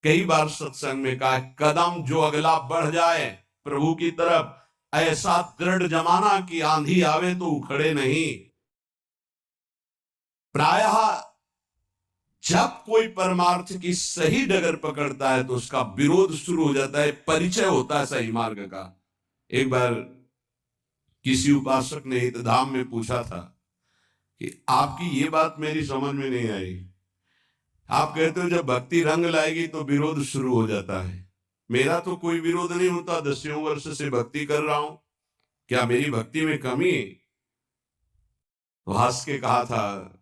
कई बार सत्संग में कहा, कदम जो अगला बढ़ जाए प्रभु की तरफ, ऐसा दृढ़ जमाना कि आंधी आवे तो उखड़े नहीं। प्रायः जब कोई परमार्थ की सही डगर पकड़ता है तो उसका विरोध शुरू हो जाता है, परिचय होता है सही मार्ग का। एक बार किसी उपासक ने हितधाम में पूछा था कि आपकी ये बात मेरी समझ में नहीं आई, आप कहते हो जब भक्ति रंग लाएगी तो विरोध शुरू हो जाता है। मेरा तो कोई विरोध नहीं होता, 10 वर्ष से भक्ति कर रहा हूं, क्या मेरी भक्ति में कमी है? तो हंस के कहा था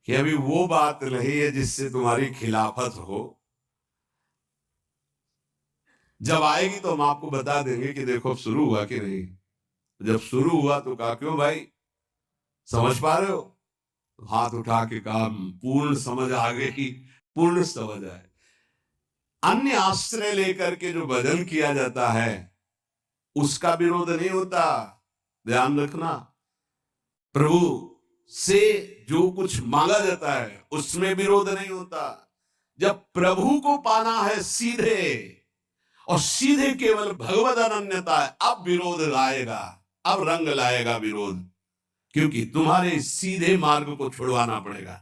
कि अभी वो बात नहीं है जिससे तुम्हारी खिलाफत हो, जब आएगी तो हम आपको बता देंगे कि देखो शुरू हुआ कि नहीं। जब शुरू हुआ तो कहा, क्यों भाई समझ पा रहे हो? तो हाथ उठा के कहा, पूर्ण समझ आ गई, पूर्ण समझ आए। अन्य आश्रय लेकर के जो भजन किया जाता है उसका विरोध नहीं होता, ध्यान रखना। प्रभु से जो कुछ मांगा जाता है उसमें विरोध नहीं होता। जब प्रभु को पाना है सीधे और सीधे केवल भगवद अनन्यता है, अब विरोध लाएगा, अब रंग लाएगा विरोध, क्योंकि तुम्हारे सीधे मार्ग को छुड़वाना पड़ेगा।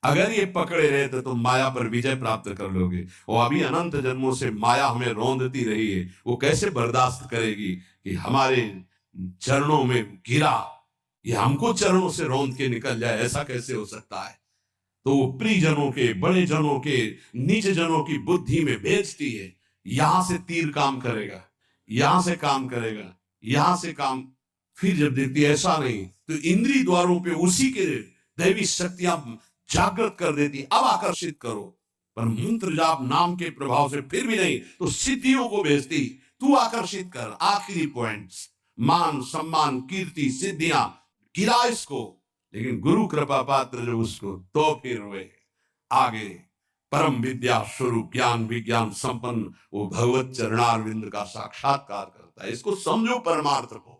अगर ये पकड़े रहे तो तुम माया पर विजय प्राप्त कर लोगे। और अभी अनंत जन्मों से माया हमें रौंदती रही है, वो कैसे बर्दाश्त करेगी कि हमारे चरणों में गिरा, ये हमको चरणों से रौंद के निकल जाए, ऐसा कैसे हो सकता है? तो वो प्रियजनों के, बड़े जनों के, नीच जनों की बुद्धि में भेजती है, यहां से तीर काम करेगा, यहां से काम करेगा, यहां से काम, फिर जब देखती है ऐसा नहीं तो इंद्रिय द्वारों पे उसी के दैवी शक्तियां जागृत कर देती, अब आकर्षित करो। पर मंत्र जाप नाम के प्रभाव से फिर भी नहीं तो सिद्धियों को भेजती, तू आकर्षित कर। आखिरी पॉइंट्स, मान सम्मान कीर्ति सिद्धियां, गिरा इसको, लेकिन गुरु कृपा पात्र जो उसको, तो फिर वे आगे परम विद्या स्वरूप ज्ञान विज्ञान संपन्न वो भगवत चरणारविंद का साक्षात्कार करता है। इसको समझो परमार्थ को।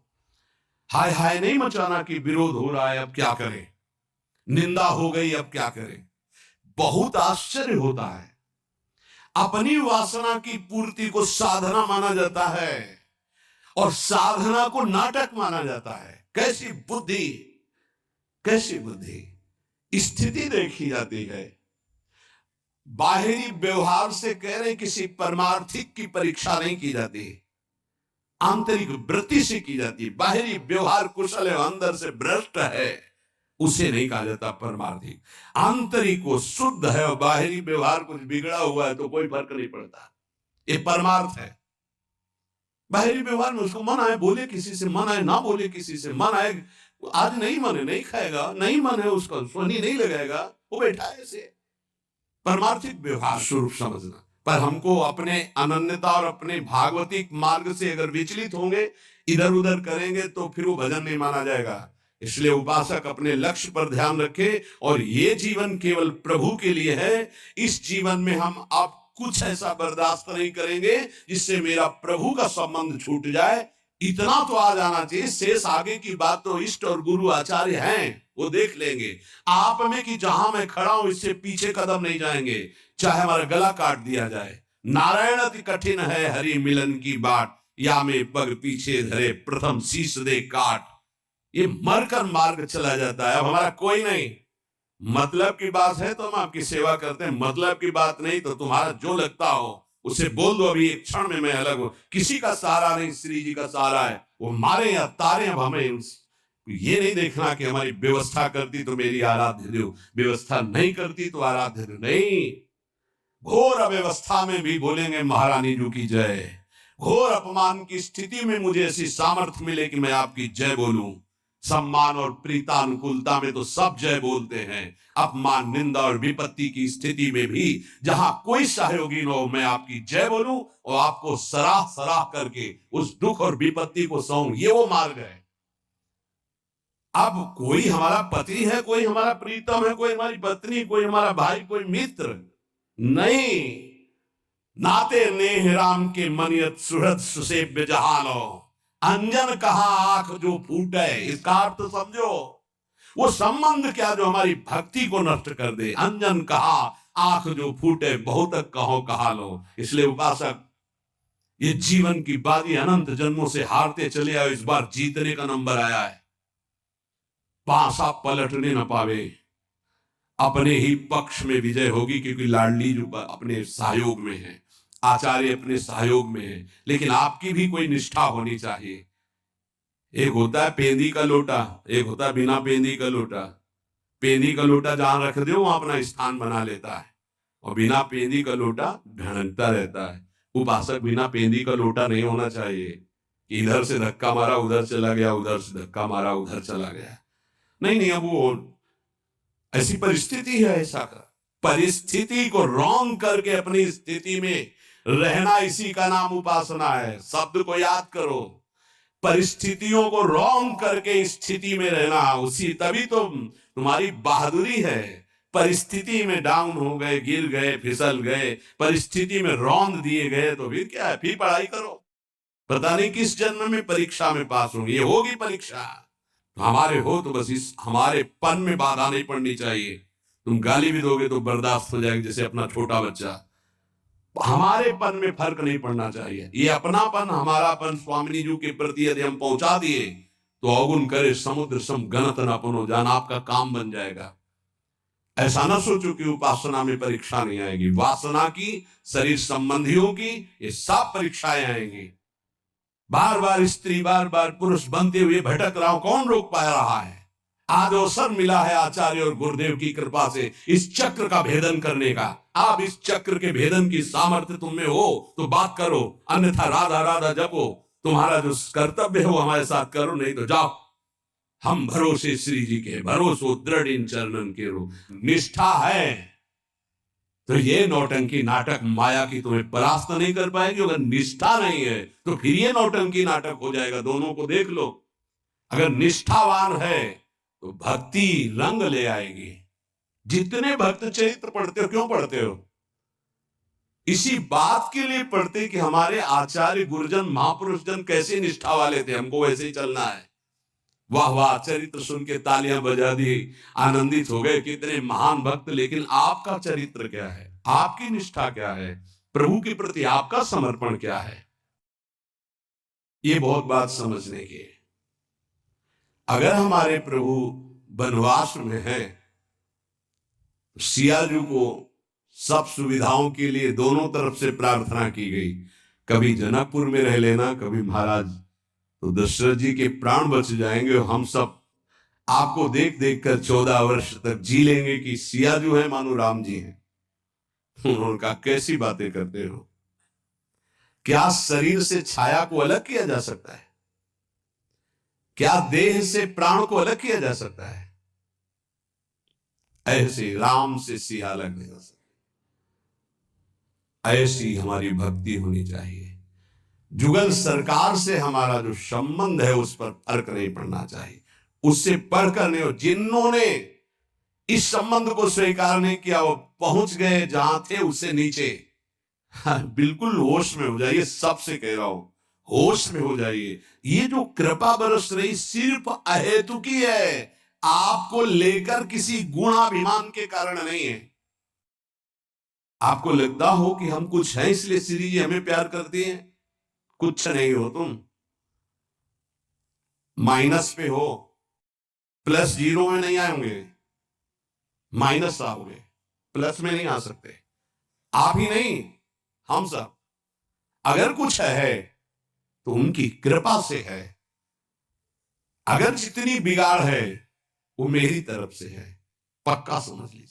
हाय हाय नहीं मचाना कि विरोध हो रहा है अब क्या करें, निंदा हो गई अब क्या करें। बहुत आश्चर्य होता है, अपनी वासना की पूर्ति को साधना माना जाता है और साधना को नाटक माना जाता है। कैसी बुद्धि, कैसी बुद्धि। स्थिति देखी जाती है, बाहरी व्यवहार से कह रहे किसी परमार्थिक की परीक्षा नहीं की जाती, आंतरिक वृत्ति से की जाती है। बाहरी व्यवहार कुशल है, अंदर से भ्रष्ट है, उसे नहीं कहा जाता परमार्थिक। आंतरिक वो शुद्ध है और बाहरी व्यवहार कुछ बिगड़ा हुआ है तो कोई फर्क नहीं पड़ता, ये परमार्थ है। बाहरी व्यवहार में उसको मन आए बोले किसी से, मन आए ना बोले किसी से, मन आए आज नहीं मन है नहीं खाएगा, नहीं मन है उसका सोनी नहीं लगाएगा, वो बैठा है ऐसे। परमार्थिक व्यवहार स्वरूप समझना। पर हमको अपने अनन्यता और अपने भागवतिक मार्ग से अगर विचलित होंगे, इधर उधर करेंगे तो फिर वो भजन नहीं माना जाएगा। इसलिए उपासक अपने लक्ष्य पर ध्यान रखे और ये जीवन केवल प्रभु के लिए है। इस जीवन में हम अब कुछ ऐसा बर्दाश्त नहीं करेंगे जिससे मेरा प्रभु का संबंध छूट जाए। इतना तो आ जाना चाहिए, शेष आगे की बात तो इष्ट और गुरु आचार्य हैं, वो देख लेंगे। आप में कि जहां मैं खड़ा हूं इससे पीछे कदम नहीं जाएंगे, चाहे हमारा गला काट दिया जाए। नारायण अति कठिन है हरि मिलन की बाट, या में पग पीछे धरे प्रथम शीश दे काट। ये मरकर मार्ग चला जाता है, अब हमारा कोई नहीं। मतलब की बात है तो हम आपकी सेवा करते हैं, मतलब की बात नहीं तो तुम्हारा जो लगता हो उसे बोल दो, अभी एक क्षण में मैं अलग हूं, किसी का सहारा नहीं, श्री जी का सहारा है। वो मारे या तारे, अब हमें ये नहीं देखना कि हमारी व्यवस्था करती तो मेरी आराध्य दो, व्यवस्था नहीं करती तो आराध्य दो नहीं। घोर अव्यवस्था में भी बोलेंगे महारानी जी की जय। घोर अपमान की स्थिति में मुझे ऐसी सामर्थ्य मिले कि मैं आपकी जय बोलूं। सम्मान और प्रीतानुकूलता में तो सब जय बोलते हैं, अपमान निंदा और विपत्ति की स्थिति में भी जहां कोई सहयोगी न हो मैं आपकी जय बोलूं और आपको सराह सराह करके उस दुख और विपत्ति को सहूं, ये वो मार्ग है। अब कोई हमारा पति है, कोई हमारा प्रीतम है, कोई हमारी पत्नी, कोई हमारा भाई, कोई मित्र नहीं। नाते नेह राम के मनियत सुहृद सुसेव्य जहानो, अंजन कहा आंख जो फूटे, इसका अर्थ समझो। वो संबंध क्या जो हमारी भक्ति को नष्ट कर दे। अंजन कहा आंख जो फूटे बहुत कहो कहा लो। इसलिए उपासक, ये जीवन की बाजी अनंत जन्मों से हारते चले आए, इस बार जीतने का नंबर आया है। पासा पलटने न पावे, अपने ही पक्ष में विजय होगी, क्योंकि लाडली जो अपने सहयोग में है, आचार्य अपने सहयोग में है। लेकिन आपकी भी कोई निष्ठा होनी चाहिए। एक होता है पेंदी का लोटा, एक होता है बिना पेंदी का लोटा। पेंदी का लोटा जहां रख दो वहां अपना स्थान बना लेता है, और बिना पेंदी का लोटा ढड़कता रहता है। उपासक बिना पेंदी का लोटा नहीं होना चाहिए, इधर से धक्का मारा उधर चला गया, उधर से धक्का मारा उधर चला गया। नहीं, अब वो ऐसी परिस्थिति है, ऐसा कर परिस्थिति को रॉन्ग करके अपनी स्थिति में रहना, इसी का नाम उपासना है। शब्द को याद करो, परिस्थितियों को रॉन्ग करके स्थिति में रहना, उसी तभी तो तुम्हारी बहादुरी है। परिस्थिति में डाउन हो गए, गिर गए, फिसल गए, परिस्थिति में रौंद दिए गए, तो फिर क्या है, फिर पढ़ाई करो। पता नहीं किस जन्म में परीक्षा में पास होंगे, ये होगी परीक्षा। तो हमारे हो तो बस इस हमारे पन में बाधा नहीं पड़नी चाहिए। तुम गाली भी दोगे तो बर्दाश्त हो जाएगी, जैसे अपना छोटा बच्चा। हमारे पन में फर्क नहीं पड़ना चाहिए। ये अपनापन, हमारापन स्वामिनी जी के प्रति यदि हम पहुंचा दिए तो अवगुण करे समुद्र सम गणत न अपनो जान, आपका काम बन जाएगा। ऐसा ना सोचो कि उपासना में परीक्षा नहीं आएगी। वासना की, शरीर संबंधियों की, ये सब परीक्षाएं आएंगी। बार बार स्त्री, बार बार पुरुष बनते हुए भटक रहा हूं, कौन रोक पा रहा है? आज अवसर मिला है आचार्य और गुरुदेव की कृपा से इस चक्र का भेदन करने का। आप इस चक्र के भेदन की सामर्थ्य तुम में हो तो बात करो, अन्यथा राधा राधा जपो। तुम्हारा जो कर्तव्य है वो हमारे साथ करो, नहीं तो जाओ। हम भरोसे श्री जी के, भरोसो दृढ़ इन चरणन के रो। निष्ठा है तो ये नौटंकी नाटक माया की तुम्हें परास्त नहीं कर पाएगी। अगर निष्ठा नहीं है तो फिर ये नौटंकी नाटक हो जाएगा। दोनों को देख लो। अगर निष्ठावान है तो भक्ति रंग ले आएगी। जितने भक्त चरित्र पढ़ते हो, क्यों पढ़ते हो? इसी बात के लिए पढ़ते कि हमारे आचार्य गुरुजन महापुरुष जन कैसे निष्ठा वाले थे, हमको वैसे ही चलना है। वाह वाह, चरित्र सुन के तालियां बजा दी, आनंदित हो गए, कितने महान भक्त। लेकिन आपका चरित्र क्या है? आपकी निष्ठा क्या है? प्रभु के प्रति आपका समर्पण क्या है? ये बहुत बात समझने की है। अगर हमारे प्रभु वनवास में हैं, सिया जी को सब सुविधाओं के लिए दोनों तरफ से प्रार्थना की गई। कभी जनकपुर में रह लेना, कभी महाराज, तो दशरथ जी के प्राण बच जाएंगे और हम सब आपको देख देख कर 14 वर्ष तक जी लेंगे कि सिया जो है मानो राम जी हैं। उन्होंने कहा, कैसी बातें करते हो? क्या शरीर से छाया को अलग किया जा सकता है? क्या देह से प्राण को अलग किया जा सकता है? ऐसे राम से सिया अलग नहीं हो सकता। ऐसी हमारी भक्ति होनी चाहिए। जुगल सरकार से हमारा जो संबंध है उस पर फर्क नहीं पड़ना चाहिए। उससे पढ़कर नहीं हो। जिन्होंने इस संबंध को स्वीकार नहीं किया वो पहुंच गए जहां थे उससे नीचे। बिल्कुल होश में हो जाइए, सबसे कह रहा हूं, होश में हो जाइए। ये जो कृपा बरस रही सिर्फ अहेतुकी है, आपको लेकर किसी गुणाभिमान के कारण नहीं है। आपको लगता हो कि हम कुछ हैं इसलिए श्री जी हमें प्यार करती हैं, कुछ नहीं हो। तुम माइनस पे हो, प्लस जीरो में नहीं आएंगे, माइनस आओगे, प्लस में नहीं आ सकते। आप ही नहीं, हम सब। अगर कुछ है तो उनकी कृपा से है। अगर जितनी बिगाड़ है वो मेरी तरफ से है, पक्का समझ लीजिए।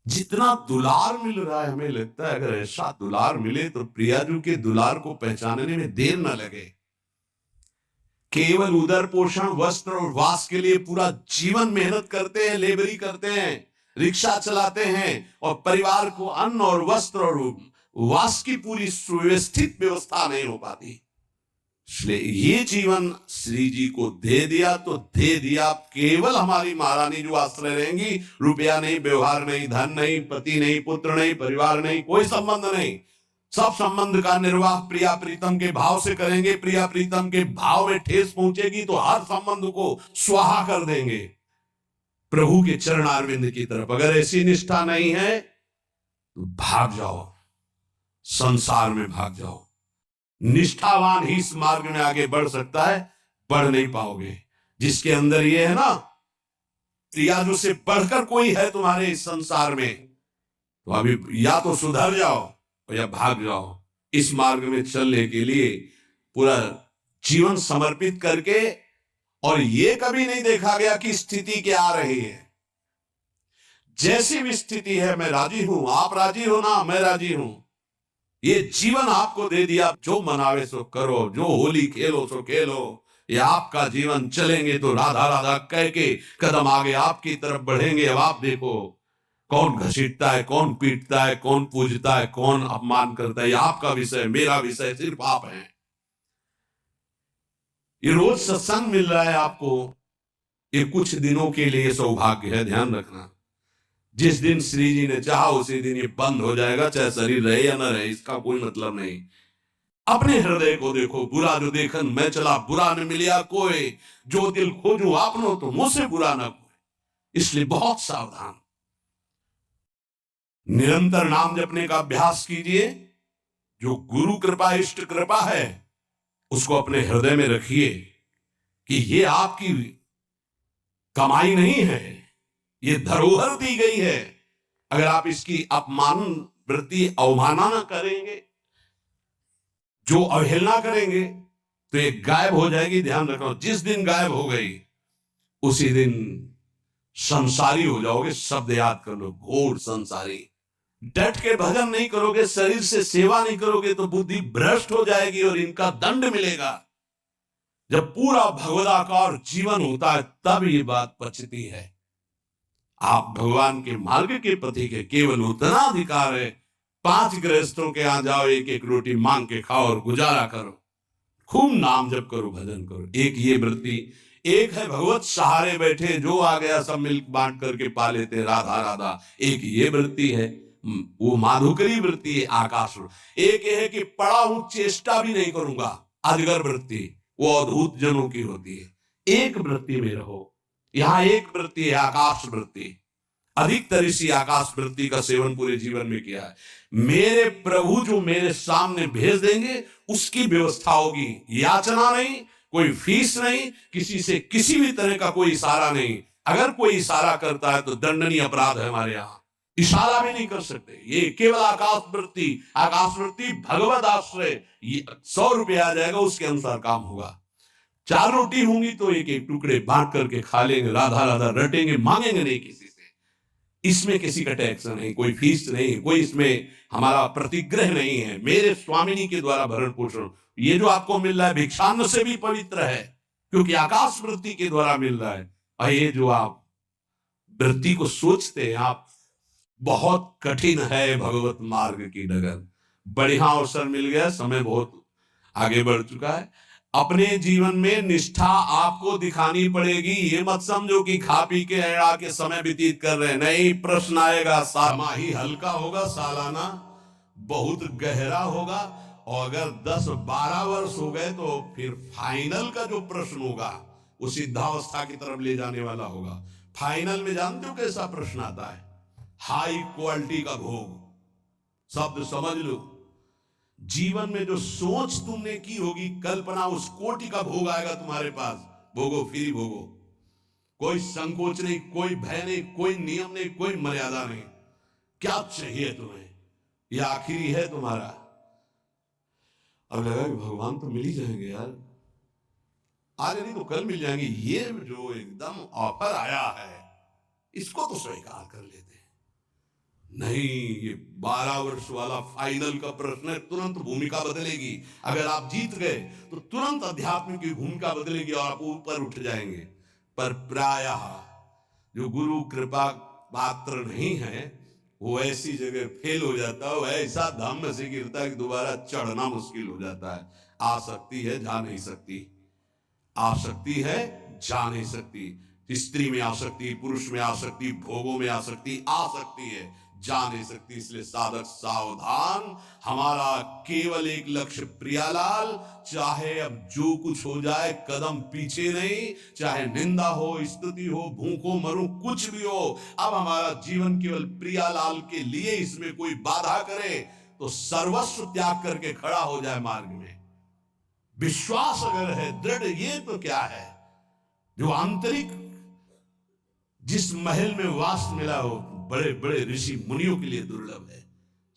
जितना दुलार मिल रहा है, हमें लगता है अगर ऐसा दुलार मिले तो प्रियाजू के दुलार को पहचानने में देर न लगे। केवल उदर पोषण, वस्त्र और वास के लिए पूरा जीवन मेहनत करते हैं, लेबरी करते हैं, रिक्शा चलाते हैं और परिवार को अन्न और वस्त्र और वास की पूरी सुव्यवस्थित व्यवस्था नहीं हो पाती। इसलिए ये जीवन श्री जी को दे दिया तो दे दिया। केवल हमारी महारानी जो आश्रय रहेंगी, रुपया नहीं, व्यवहार नहीं, धन नहीं, पति नहीं, पुत्र नहीं, परिवार नहीं, कोई संबंध नहीं। सब संबंध का निर्वाह प्रिया प्रीतम के भाव से करेंगे। प्रिया प्रीतम के भाव में ठेस पहुंचेगी तो हर संबंध को स्वाहा कर देंगे प्रभु के चरणारविंद की तरफ। अगर ऐसी निष्ठा नहीं है तो भाग जाओ, संसार में भाग जाओ। निष्ठावान ही इस मार्ग में आगे बढ़ सकता है, बढ़ नहीं पाओगे। जिसके अंदर ये है ना, या जो से बढ़कर कोई है तुम्हारे इस संसार में, तो अभी या तो सुधर जाओ या भाग जाओ। इस मार्ग में चलने के लिए पूरा जीवन समर्पित करके, और ये कभी नहीं देखा गया कि स्थिति क्या आ रही है। जैसी भी स्थिति है मैं राजी हूं, आप राजी हो ना, मैं राजी हूं। ये जीवन आपको दे दिया, जो मनावे सो करो, जो होली खेलो सो खेलो। ये आपका जीवन, चलेंगे तो राधा राधा कह के कदम आगे आपकी तरफ बढ़ेंगे। अब आप देखो कौन घसीटता है, कौन पीटता है, कौन पूजता है, कौन अपमान करता है। ये आपका विषय, मेरा विषय सिर्फ आप हैं। ये रोज सत्संग मिल रहा है आपको, ये कुछ दिनों के लिए सौभाग्य है, ध्यान रखना। जिस दिन श्री जी ने चाहा उसी दिन ये बंद हो जाएगा, चाहे शरीर रहे या ना रहे, इसका कोई मतलब नहीं। अपने हृदय को देखो, बुरा जो देखन मैं चला, बुरा न मिलिया कोई, जो दिल खोजू आपनो तो मुझसे बुरा ना कोई। इसलिए बहुत सावधान, निरंतर नाम जपने का अभ्यास कीजिए। जो गुरु कृपा, इष्ट कृपा है, उसको अपने हृदय में रखिए कि ये आपकी कमाई नहीं है, ये धरोहर दी गई है। अगर आप इसकी अपमान वृत्ति, अवमानना करेंगे, जो अवहेलना करेंगे, तो ये गायब हो जाएगी। ध्यान रखो, जिस दिन गायब हो गई उसी दिन संसारी हो जाओगे। शब्द याद कर लो, घोर संसारी। डट के भजन नहीं करोगे, शरीर से सेवा नहीं करोगे, तो बुद्धि भ्रष्ट हो जाएगी और इनका दंड मिलेगा। जब पूरा भगवदाकार जीवन होता है तब ये बात पचती है। आप भगवान के मार्ग के पति के केवल उतना अधिकार है, 5 गृहस्थों के यहां जाओ, एक एक रोटी मांग के खाओ और गुजारा करो, खूब नाम जप करो, भजन करो। एक ये वृत्ति, एक है भगवत सहारे बैठे, जो आ गया सब मिल बांट करके पा लेते, राधा राधा। एक ये वृत्ति है, वो माधुकरी वृत्ति है, आकाश। एक ये है कि पड़ा हूं, चेष्टा भी नहीं करूंगा, अजगर वृत्ति, वो अद्भुत जनों की होती है। एक वृत्ति में रहो। यहां एक वृत्ति है, आकाश वृत्ति। अधिकतर इसी आकाश वृत्ति का सेवन पूरे जीवन में किया है। मेरे प्रभु जो मेरे सामने भेज देंगे उसकी व्यवस्था होगी। याचना नहीं, कोई फीस नहीं, किसी से किसी भी तरह का कोई इशारा नहीं। अगर कोई इशारा करता है तो दंडनीय अपराध है हमारे यहाँ। इशारा भी नहीं कर सकते। ये केवल आकाश वृत्ति, आकाश वृत्ति भगवत आश्रय। 100 रुपया आ जाएगा, उसके अनुसार काम होगा। 4 रोटी होंगी तो एक एक टुकड़े बांट करके खा लेंगे, राधा राधा रटेंगे, मांगेंगे नहीं किसी से। इसमें किसी का टैक्स नहीं, कोई फीस नहीं, कोई इसमें हमारा प्रतिग्रह नहीं है। मेरे स्वामिनी के द्वारा भरण पोषण। ये जो आपको मिल रहा है भिक्षान्न से भी पवित्र है, क्योंकि आकाश वृत्ति के द्वारा मिल रहा है। और ये जो आप वृत्ति को सोचते हैं आप, बहुत कठिन है भगवत मार्ग की डगर। बढ़िया अवसर मिल गया, समय बहुत आगे बढ़ चुका है। अपने जीवन में निष्ठा आपको दिखानी पड़ेगी। ये मत समझो कि खा पी के एड़ा के समय व्यतीत कर रहे हैं, नहीं। प्रश्न आएगा, सामाही हल्का होगा, सालाना बहुत गहरा होगा, और अगर 10-12 वर्ष हो गए तो फिर फाइनल का जो प्रश्न होगा वो सिद्धावस्था की तरफ ले जाने वाला होगा। फाइनल में जानते हो कैसा प्रश्न आता है? हाई क्वालिटी का भोग। शब्द समझ लो, जीवन में जो सोच तुमने की होगी, कल्पना, उस कोटि का भोग आएगा तुम्हारे पास। भोगो, फ्री भोगो, कोई संकोच नहीं, कोई भय नहीं, कोई नियम नहीं, कोई मर्यादा नहीं। क्या चाहिए तुम्हें? यह आखिरी है तुम्हारा। अब लगा कि भगवान तो मिल ही जाएंगे यार, आज नहीं तो कल मिल जाएंगे। ये जो एकदम ऑफर आया है, इसको तो स्वीकार कर लेते हैं। नहीं, ये 12 वर्ष वाला फाइनल का प्रश्न है, तुरंत भूमिका बदलेगी। अगर आप जीत गए तो तुरंत अध्यात्म की भूमिका बदलेगी और आप ऊपर उठ जाएंगे। पर प्रायः जो गुरु कृपा पात्र नहीं है, वो ऐसी जगह फेल हो जाता है, ऐसा धाम में से गिरता है कि दोबारा चढ़ना मुश्किल हो जाता है। आसक्ति है, जा नहीं सकती। आसक्ति है, जा नहीं सकती। स्त्री में आसक्ति, पुरुष में आसक्ति, भोगों में आसक्ति आ सकती है, जा नहीं सकती। इसलिए साधक सावधान, हमारा केवल एक लक्ष्य प्रियालाल। चाहे अब जो कुछ हो जाए कदम पीछे नहीं, चाहे निंदा हो, स्तुति हो, भूखो मरूं, कुछ भी हो, अब हमारा जीवन केवल प्रियालाल के लिए। इसमें कोई बाधा करे तो सर्वस्व त्याग करके खड़ा हो जाए मार्ग में। विश्वास अगर है दृढ़, ये तो क्या है जो आंतरिक, जिस महल में वास मिला हो बड़े बड़े ऋषि मुनियों के लिए दुर्लभ है।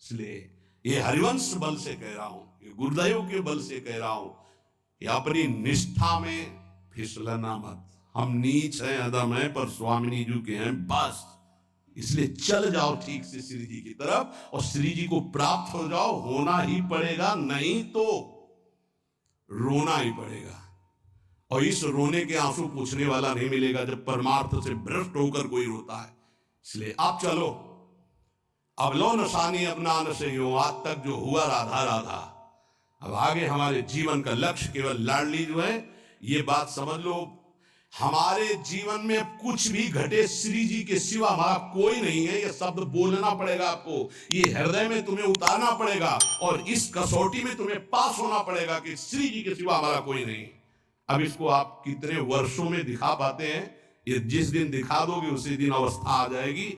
इसलिए ये हरिवंश बल से कह रहा हूं, ये गुरुदेव के बल से कह रहा हूं कि अपनी निष्ठा में फिसलना मत। हम नीच हैं, अदम हैं, पर स्वामिनी जी के हैं बस। इसलिए चल जाओ ठीक से श्री जी की तरफ और श्री जी को प्राप्त हो जाओ। होना ही पड़ेगा, नहीं तो रोना ही पड़ेगा। और इस रोने के आंसू पूछने वाला नहीं मिलेगा जब परमार्थ से भ्रष्ट होकर कोई रोता है। इसलिए आप चलो, अब लो नशानी अपना न से हो। आज तक जो हुआ राधा राधा, अब आगे हमारे जीवन का लक्ष्य केवल लाडली जो है, ये बात समझ लो। हमारे जीवन में कुछ भी घटे, श्री जी के सिवा हमारा कोई नहीं है। ये शब्द बोलना पड़ेगा आपको, ये हृदय में तुम्हें उतारना पड़ेगा और इस कसौटी में तुम्हें पास होना पड़ेगा कि श्री जी के सिवा हमारा कोई नहीं। अब इसको आप कितने वर्षों में दिखा पाते हैं? ये जिस दिन दिखा दोगे उसी दिन अवस्था आ जाएगी